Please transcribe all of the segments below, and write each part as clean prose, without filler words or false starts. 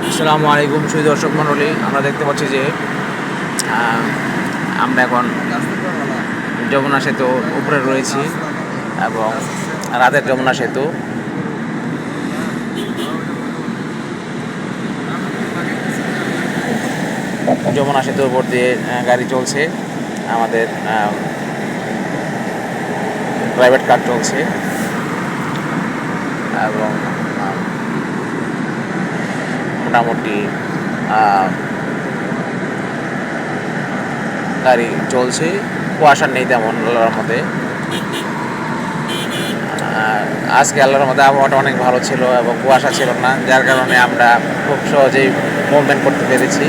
আসসালামু আলাইকুম সুধী দর্শক মণ্ডলী, আমরা দেখতে পাচ্ছি যে আমরা এখন যমুনা সেতু উপরে রয়েছি এবং রাতের যমুনা সেতু। যমুনা সেতুর উপর দিয়ে গাড়ি চলছে, আমাদের প্রাইভেট কার চলছে এবং মোটামুটি গাড়ি চলছে। কুয়াশা নেই তেমন আল্লাহর মধ্যে। আজকে আল্লাহর মধ্যে আবহাওয়াটা অনেক ভালো ছিল এবং কুয়াশা ছিল না, যার কারণে আমরা খুব সহজেই মুভমেন্ট করতে পেরেছি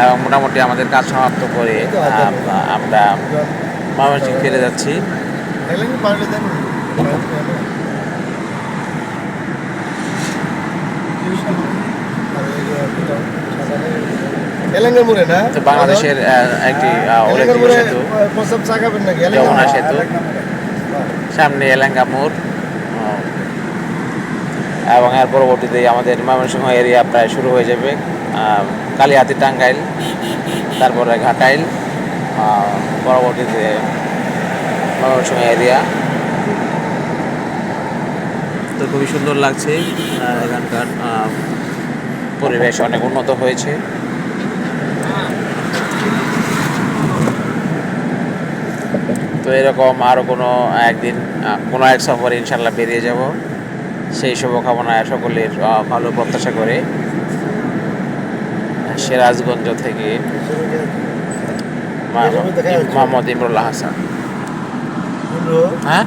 এবং মোটামুটি আমাদের কাজ সমাপ্ত করে আমরা ময়মনসিংহ ফিরে যাচ্ছি। বাংলাদেশের একটি উল্লেখযোগ্য সেতু যমুনা সেতু, সামনে এলাঙ্গা মোড় এবং এর পরবর্তীতে আমাদের ময়মনসিংহ এরিয়া প্রায় শুরু হয়ে যাবে। কালিহাতি, টাঙ্গাইল, তারপরে ঘাটাইল, পরবর্তীতে ময়মনসিংহ এরিয়া। তো খুবই সুন্দর লাগছে, এখানকার পরিবেশ অনেক উন্নত হয়েছে। তো এরকম আরও কোনো একদিন কোনো এক সফরে ইনশাল্লাহ বেরিয়ে যাব, সেই শুভকামনায় সকলের ভালো প্রত্যাশা করে সিরাজগঞ্জ থেকে মোহাম্মদ ইমরুল্লাহ হাসান। হ্যাঁ।